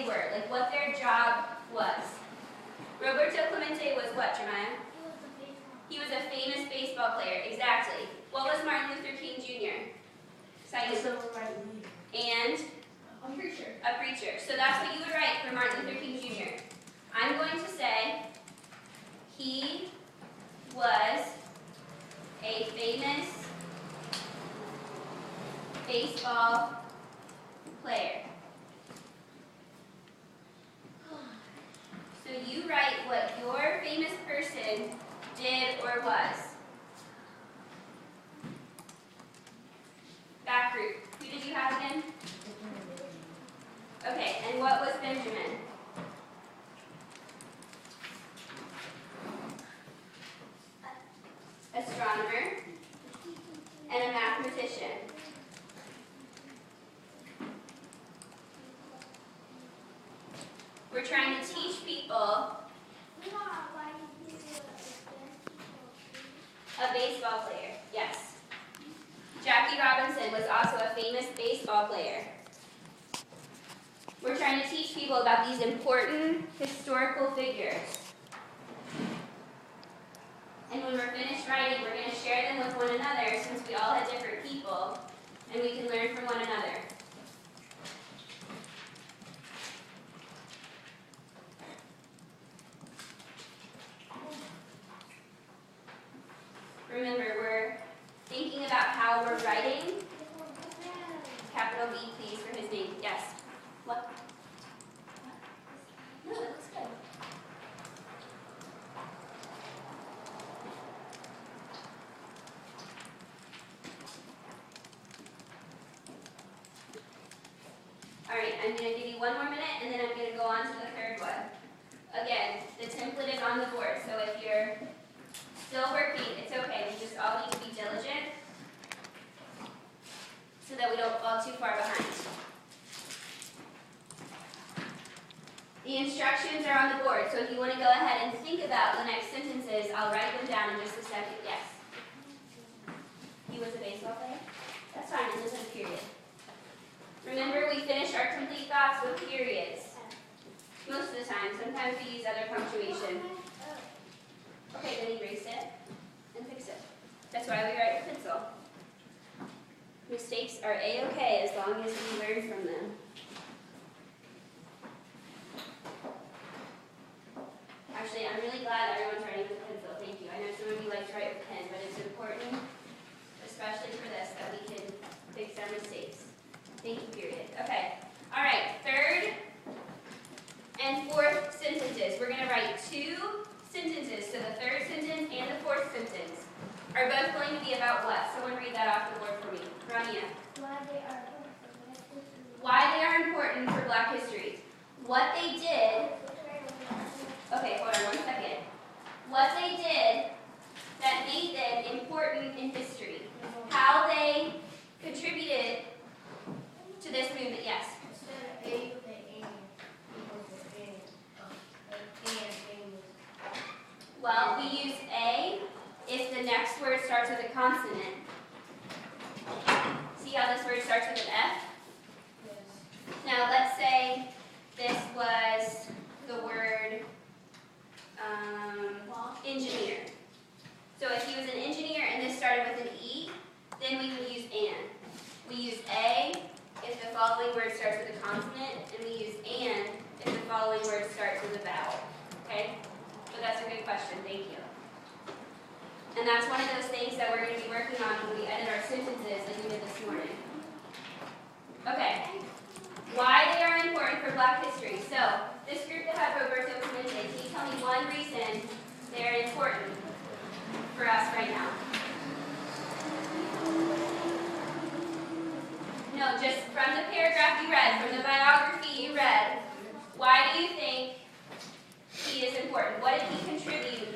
were, like what their job was. Roberto Clemente was what, Jeremiah? He was a famous baseball player, exactly. What was Martin Luther King Jr.? And? A preacher. A preacher. So that's what you would write for Martin Luther King Jr. I'm going to say he was a famous baseball player. So you write what your famous person did or was. Back group. Who did you have again? Okay, and what was Benjamin? Astronomer and a mathematician. We're trying to teach people a baseball player, yes. Jackie Robinson was also a famous baseball player. We're trying to teach people about these important historical figures. And when we're finished writing, we're going to share them with one another since we all had different people, and we can learn from one another. Remember, we're thinking about how we're writing. Capital B, please, for his name. Yes? What? No, that looks good. All right, I'm going to give you one more minute, and then I'm going to go on to the third one. Again, the template is on the board, so if you're still working, it's okay. We just all need to be diligent so that we don't fall too far behind. The instructions are on the board, so if you want to go ahead and think about the next sentences, I'll write them down in just a second. Yes? He was a baseball player? That's fine, and this is a period. Remember, we finish our complete thoughts with periods. Most of the time. Sometimes we use other punctuation. Okay, then erase it and fix it. That's why we write with pencil. Mistakes are A-okay as long as we learn from them. Actually, I'm really glad everyone's writing with pencil. Thank you. I know some of you like to write with pen, but it's important, especially for this, that we can fix our mistakes. Thank you, period. Okay. All right, third and fourth sentences. We're going to write two sentences. So the third sentence and the fourth sentence are both going to be about what? Someone read that off the board for me. Rania. Why they are important for Black history. What they did. Okay, hold on 1 second. What they did that made them important in history. How they contributed to this movement. Yes. Well, we use A if the next word starts with a consonant. See how this word starts with an F? Yes. Now, let's say this was the word engineer. So if he was an engineer and this started with an E, then we would use an. We use A if the following word starts with a consonant, and we use an if the following word starts with a vowel. Okay? So that's a good question. Thank you. And that's one of those things that we're going to be working on when we edit our sentences like we did this morning. Okay. Why they are important for Black history. So, this group that had Roberto Clemente, can you tell me one reason they're important for us right now? No, just from the paragraph you read, from the biography you read, why do you think he is important? What did he contribute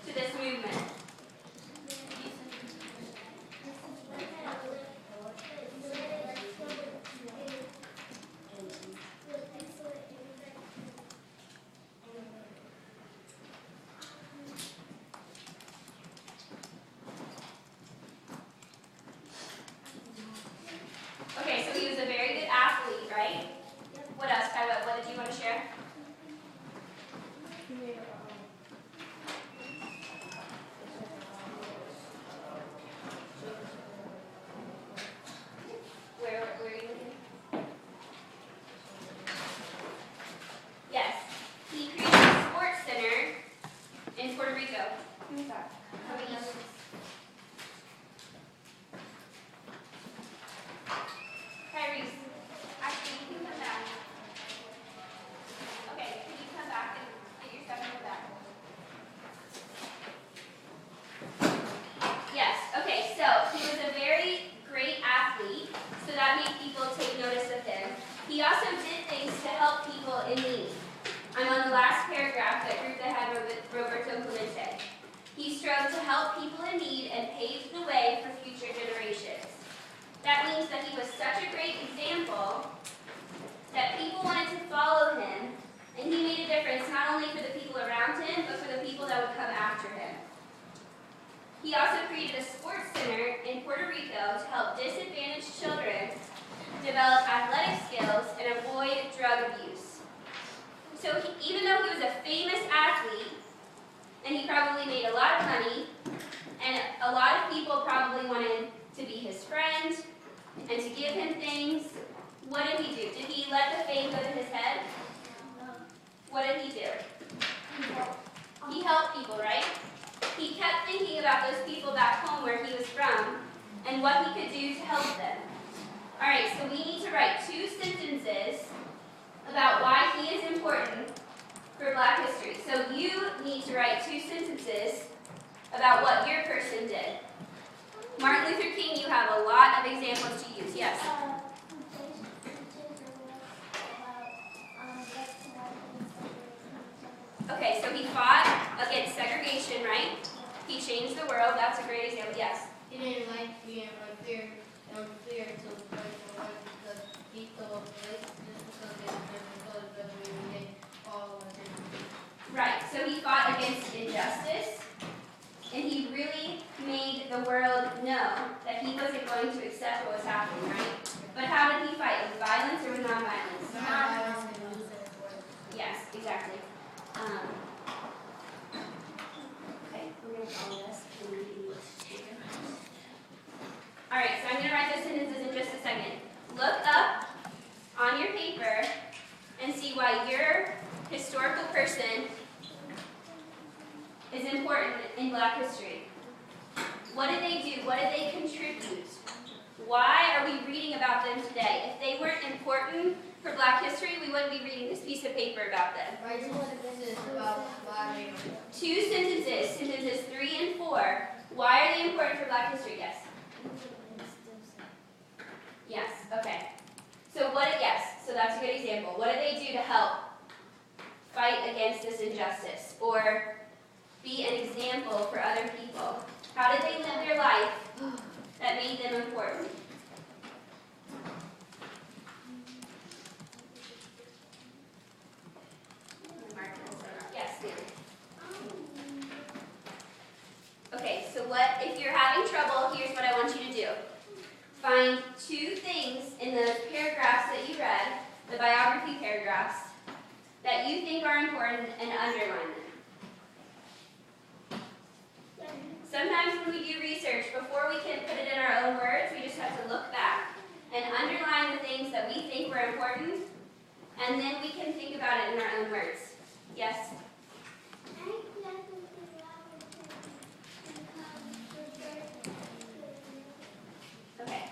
to this movement? Okay, so he was a very good athlete, right? He also created a sports center in Puerto Rico to help disadvantaged children develop athletic skills and avoid drug abuse. So even though he was a famous athlete, and he probably made a lot of money, and a lot of people probably wanted to be his friend and to give him things, what did he do? Did he let the fame go to his head? What did he do? He helped people, right? He kept thinking about those people back home where he was from and what he could do to help them. All right, so we need to write 2 sentences about why he is important for Black history. So you need to write 2 sentences about what your person did. Martin Luther King, you have a lot of examples to use. Yes? Okay, so he fought against segregation, right? He changed the world. That's a great example. Yes? He didn't like being unfair to the person because he thought just because they were different colors doesn't mean they all are different. Right, so he fought against injustice, and he really made the world know that he wasn't going to accept what was happening, right? But how did he fight? With violence or with nonviolence? Yes, exactly. Okay, we're going to follow this. And we can take it. All right, so I'm going to write those sentences in just a second. Look up on your paper and see why your historical person is important in Black history. What did they do? What did they contribute? Why are we reading about them today? If they weren't important for Black history, we wouldn't be reading this piece of paper about them. Write 2 sentences about Black history. 2 sentences, sentences 3 and 4. Why are they important for Black history? Yes. Yes. Okay. So so that's a good example. What did they do to help fight against this injustice or be an example for other people? How did they live their life that made them important? Yes, ma'am. Okay, so if you're having trouble, here's what I want you to do. Find 2 things in the paragraphs that you read, the biography paragraphs, that you think are important and underline them. Sometimes when we do research, before we can put it in our own words, we just have to look back and underline the things that we think were important, and then we can think about it in our own words. Yes? Okay.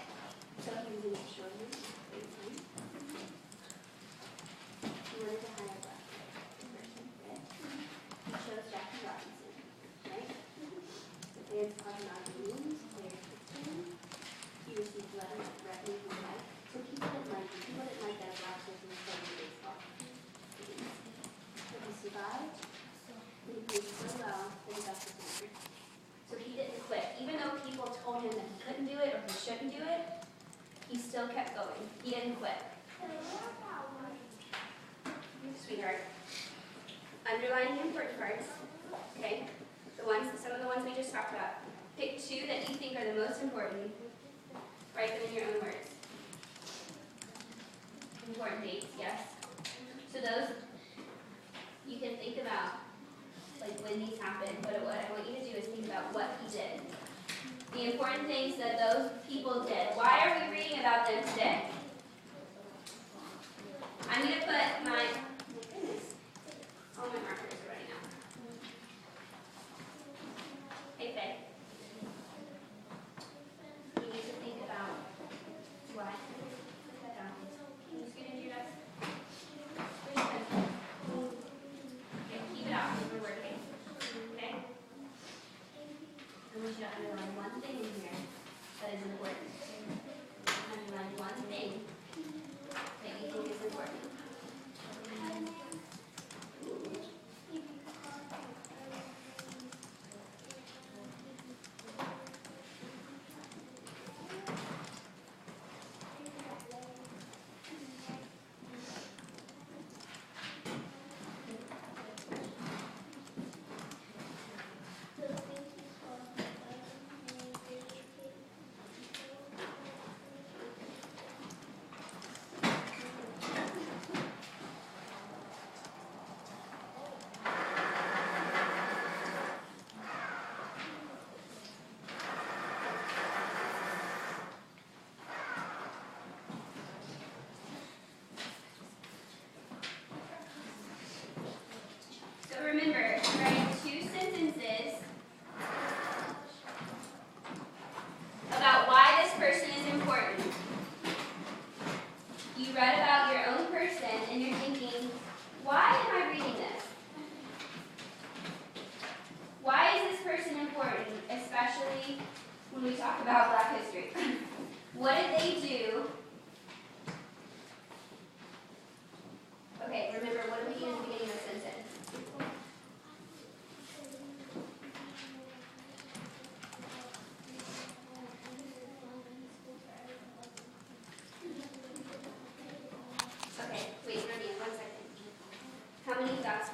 So he was in the short one. He wanted to hire a Black person, right? He chose Jackie Robinson, right? The fans caused not wounds, player 15. He received letters of threatening his life. So people didn't like that a Black person was playing baseball. But he survived. And he played so well that he got the center. So he didn't quit. Even though people told him that he couldn't do it or he shouldn't do it, he still kept going. He didn't quit. Sweetheart, underline the important parts, okay? Some of the ones we just talked about. Pick 2 that you think are the most important. Write them in your own words. Important dates, yes. So those, you can think about, like when these happened, but what I want you to do is think about what he did. The important things that those people did. Why are we reading about them today? I'm going to put my goodness, all my markers are running out. Hey, Faye. You need to think about why. Put that down. Can you scoot into your desk? Where's your pencil? Okay, keep it out as we're working. Okay? I want you to underline one thing in here that is important. Underline one thing that you think is important.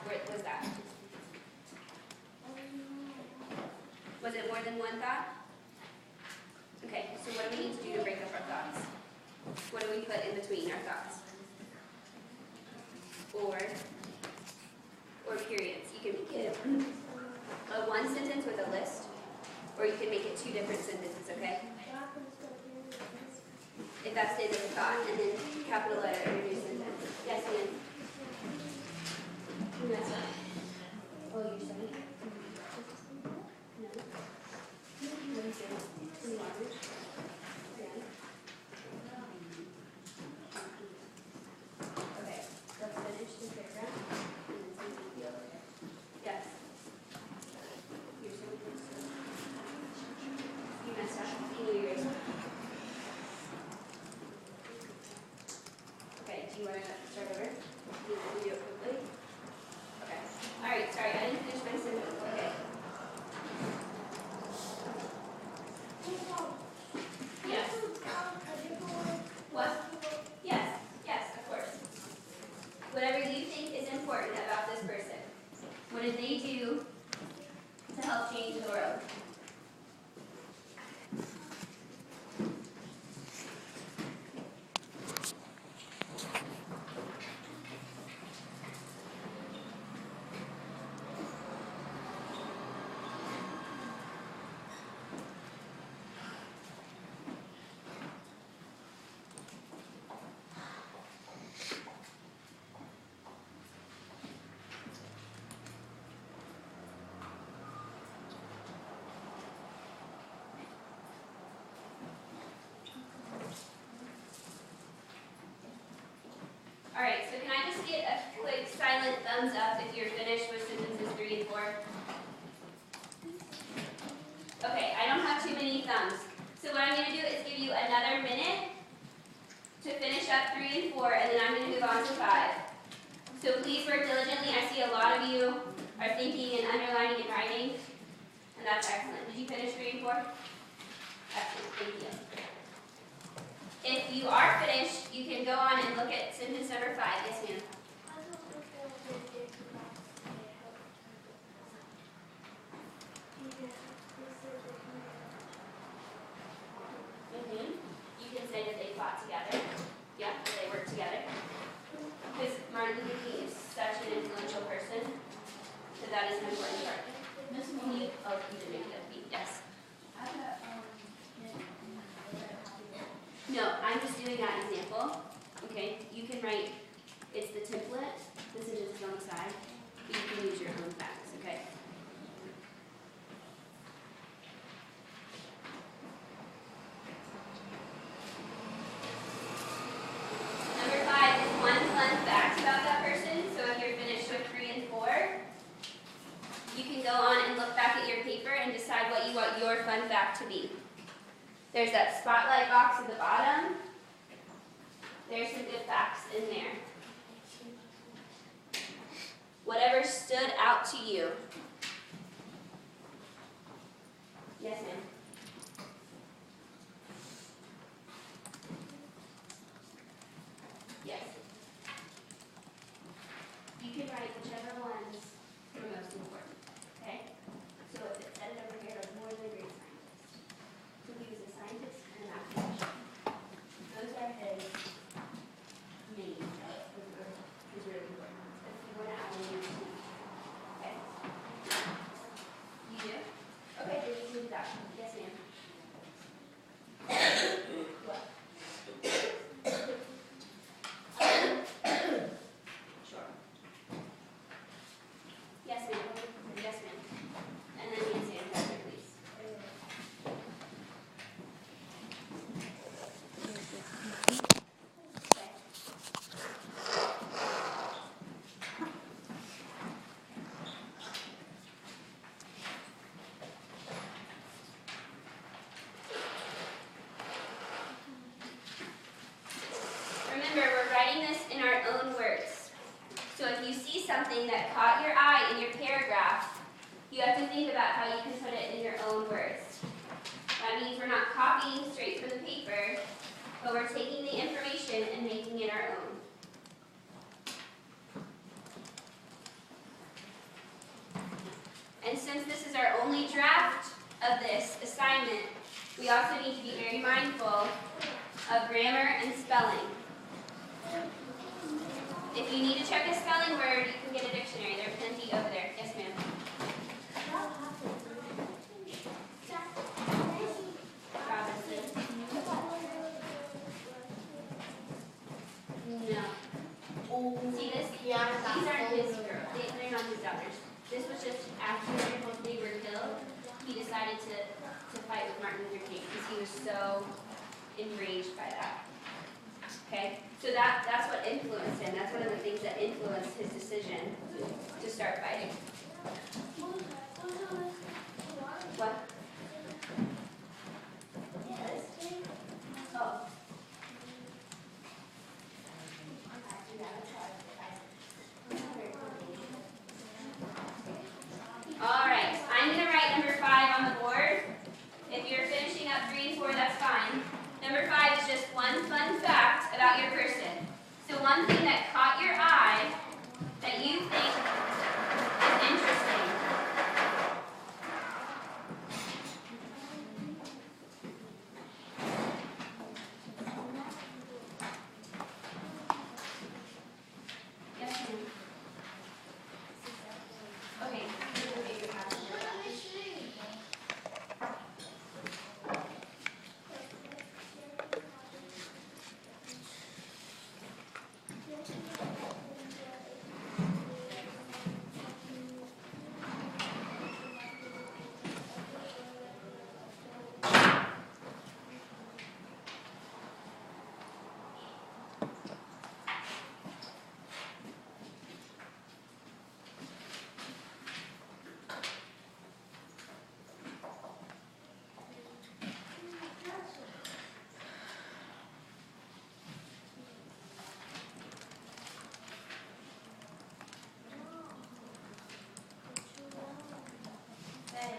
was that? Was it more than one thought? Okay, so what do we need to do to break up our thoughts? What do we put in between our thoughts? Or periods. You can make it a one sentence with a list, or you can make it two different sentences, okay? If that stays as a thought, and then capital letter or new sentence. Yes, ma'am? That's right. Oh, you're studying? No. What is it? Any water? Yeah. Okay, let's finish the paragraph. And then see if you feel okay. Yes. You're so good. You messed up. Can you erase it? Okay, do you want to start over? Do you want to do it quickly? Okay. All right, sorry, I didn't finish my sentence. Okay. Yes. What? Yes, yes, of course. Whatever you think is important about this person. What did they do to help change the world? All right, so can I just get a quick silent thumbs up if you're finished with sentences 3 and 4? Okay, I don't have too many thumbs. So what I'm going to do is give you another minute to finish up 3 and 4, and then I'm going to move on to 5. So please work diligently. I see a lot of you are thinking and underlining and writing, and that's excellent. Did you finish 3 and 4? Excellent, thank you. If you are finished, you can go on and look at sentence number 5. Yes, ma'am. You can say that they fought together. Yeah, that they worked together. Because Martin Luther King is such an influential person, so that is an important part. Miss Can you, oh, you didn't make it up. Yes. No, I'm just doing that example. Okay, you can write, it's the template, the sentence is on the side, but you can use your own facts, okay? Number 5 is one fun fact about that person. So if you're finished with 3 and 4, you can go on and look back at your paper and decide what you want your fun fact to be. There's that spotlight box at the bottom. There's some good facts in there. Whatever stood out to you. Yes, ma'am. Yes. You can write whichever ones are most important. Okay? So if it says over here, more than a great scientist. So he was a scientist and a mathematician. Those are his main, is really important. If you want to add one, you do. Okay? You do? Okay, then you can do that. Yes, ma'am. What? Sure. Yes, ma'am. Yes, ma'am. And then Nancy and Heather, please. Okay. Remember, we're writing this in our own words. So if you see something that caught your eye in your paragraph, you have to think about how you can put it in your own words. That means we're not copying straight from the paper, but we're taking the information and making it our own. And since this is our only draft of this assignment, we also need to be very mindful of grammar and spelling. If you need to check a spelling word, you can get a dictionary. There are plenty over there. Yes, ma'am. Robinson. No. See this? Yeah, These aren't his girls. They're not his daughters. This was just after they were killed. He decided to fight with Martin Luther King because he was so enraged by that. Okay? So that's what influenced him. That's one of the things that influenced his decision to start fighting. What? Yes. Oh. All right, I'm going to write number 5 on the board. If you're finishing up 3 and 4, that's fine. Number 5 is just one fun fact about your person. So one thing that caught your eye that you think is interesting. Yes, ma'am. Okay.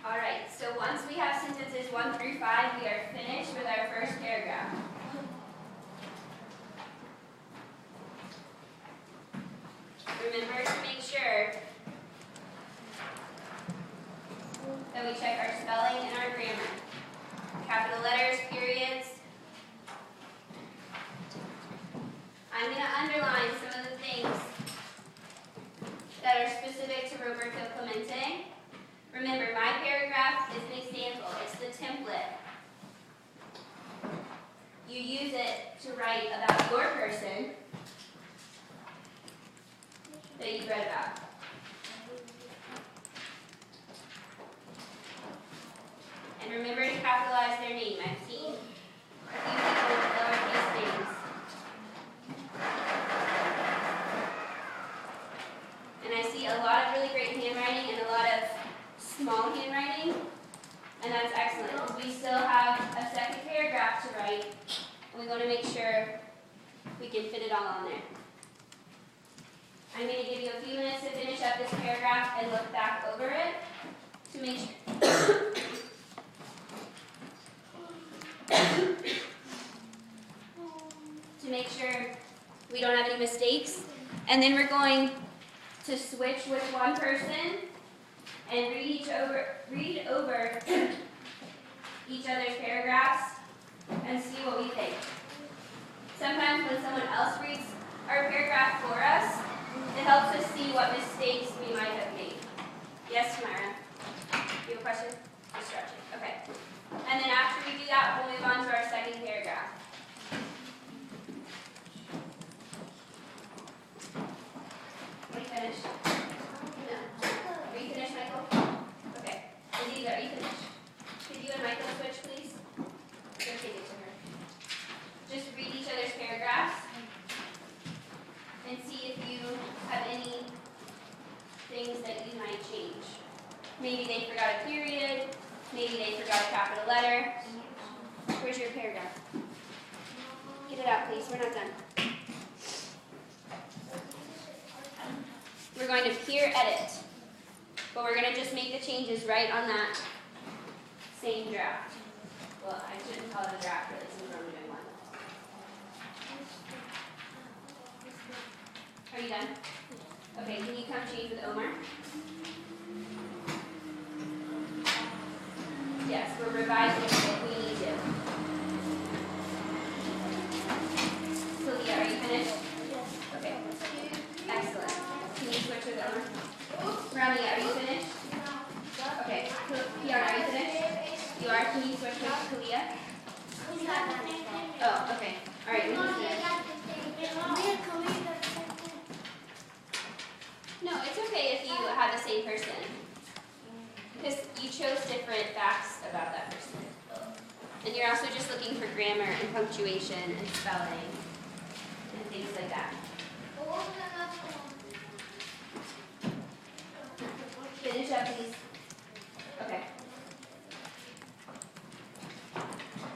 All right, so once we have sentences 1 through 5, we are finished with our first paragraph. Remember to make sure that we check our spelling and our grammar. Capital letters, periods. I'm going to underline some of the things that are specific to Roberto Clemente. Remember, my paragraph is an example. It's the template. You use it to write about your person that you read about. And remember to capitalize their name. I've seen a few people with lowercase names. And I see a lot of really great handwriting and a lot of small handwriting, and that's excellent because we still have a second paragraph to write, and we want to make sure we can fit it all on there. I'm going to give you a few minutes to finish up this paragraph and look back over it to make sure. to make sure we don't have any mistakes, and then we're going to switch with one person and read over each other's paragraphs and see what we think. Sometimes when someone else reads our paragraph for us, it helps us see what mistakes we might have made. Yes, Tamara? You have a question? Just stretching. Okay. And then after we do that, we'll move on to our second paragraph. Are you finished? No. Are you finished, Michael? Okay. Aziza, are you finished? Could you and Michael switch, please? Go take it to her. Just read each other's paragraphs and see if you have any things that you might change. Maybe they forgot a period. Maybe they forgot a capital letter. Where's your paragraph? Get it out, please. We're not done. We're going to peer edit, but we're going to just make the changes right on that same draft. Well, I shouldn't call it a draft really since we're only doing one. Are you done? Okay, can you come change with Omar? Yes, we're revising if we need to. Sylvia, are you finished? Okay. Excellent. Can you switch with Omar? Ramia, are you finished? Okay. Kiara, are you finished? You are? Can you switch with Kalia? Oh, okay. All right. No, it's okay if you have the same person. Because you chose different facts about that person. And you're also just looking for grammar and punctuation and spelling and things like that. Finish up, please. Okay.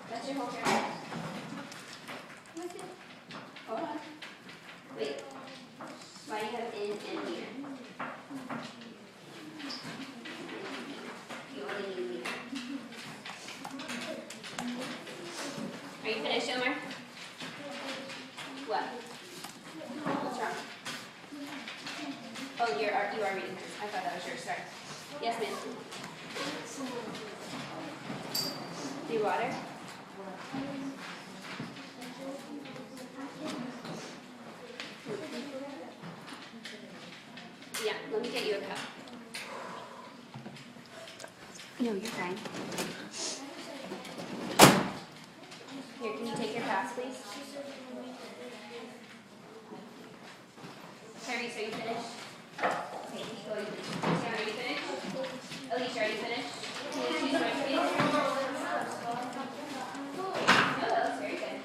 That's your whole paragraph. Hold on. Wait. Why do you have in and here? You only need me. Are you finished, Omar? What? What's wrong? Oh, you are reading hers. I thought that was yours. Sorry. Yes, ma'am. Need water? Yeah, let me get you a cup. No, you're fine. Here, can you take your pass, please? Tyrese, are you finished? Okay, keep going, please. Tiana, are you finished? Alicia, are you finished? Can you choose switch, please? No, that looks very good.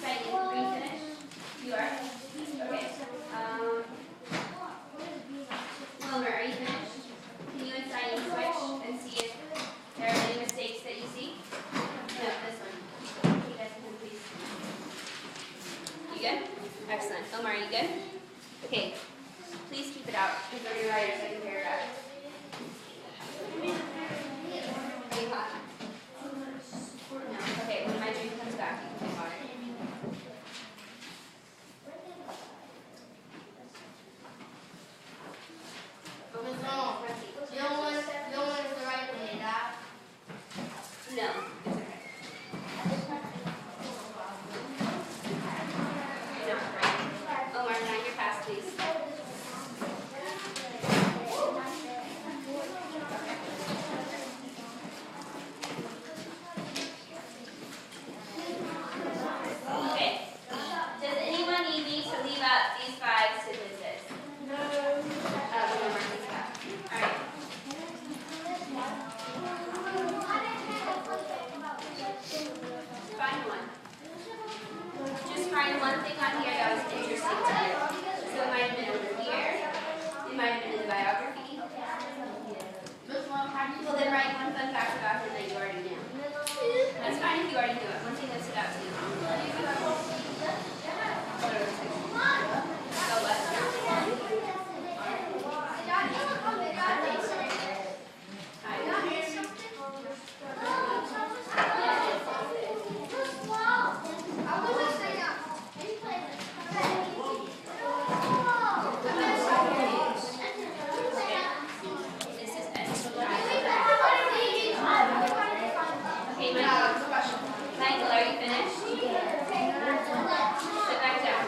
Saeed, are you finished? You are? Okay. Wilmer, are you finished? Can you and Saeed switch and see if there are any mistakes that you see? No, this one. You guys can please. You good? Excellent. Omar, are you good? Okay. Please keep it out because we're going to write our second paragraph. Are you hot? No. Okay, when my drink comes back, you can get water. No, it's okay. No, right. Omar, sign your pass, please. Okay. Does anyone need me to leave out these 5 sentences? No. We're gonna mark these out. All right. Find one. Just find one thing on here that was interesting to you. So it might have been over here. It might have been in the biography. Well, then write one fun fact about him that you already knew. That's fine if you already knew it. One thing that stood out to you. So what? This is S. Okay, Michael, are you finished? Sit back down.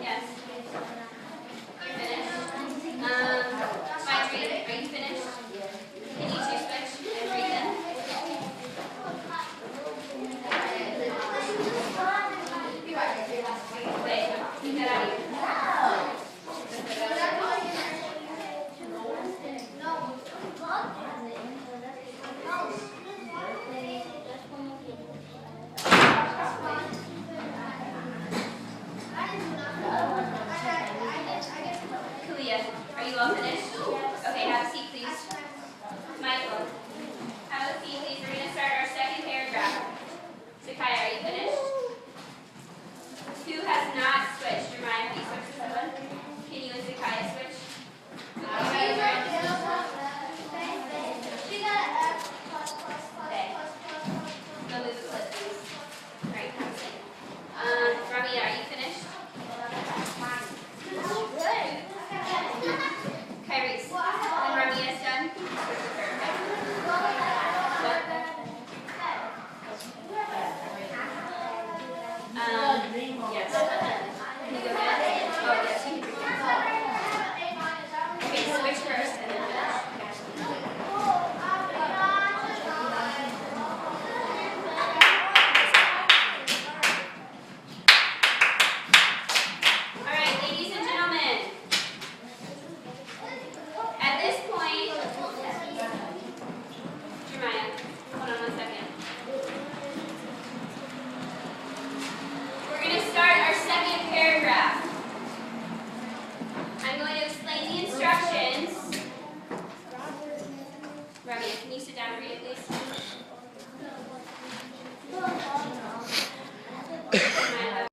Yes. You're finished. Marjorie, are you finished? Can you two switch and read them? Wait, you get out of here. Kalia, are you all finished? Okay, have a seat, please. Michael, have a seat, please. We're going to start our second paragraph. Sakaya, are you finished? Who has not switched? Jeremiah, have you switched with someone? Can you and Sakaya switch? Okay, Romeo, can you sit down for you, please?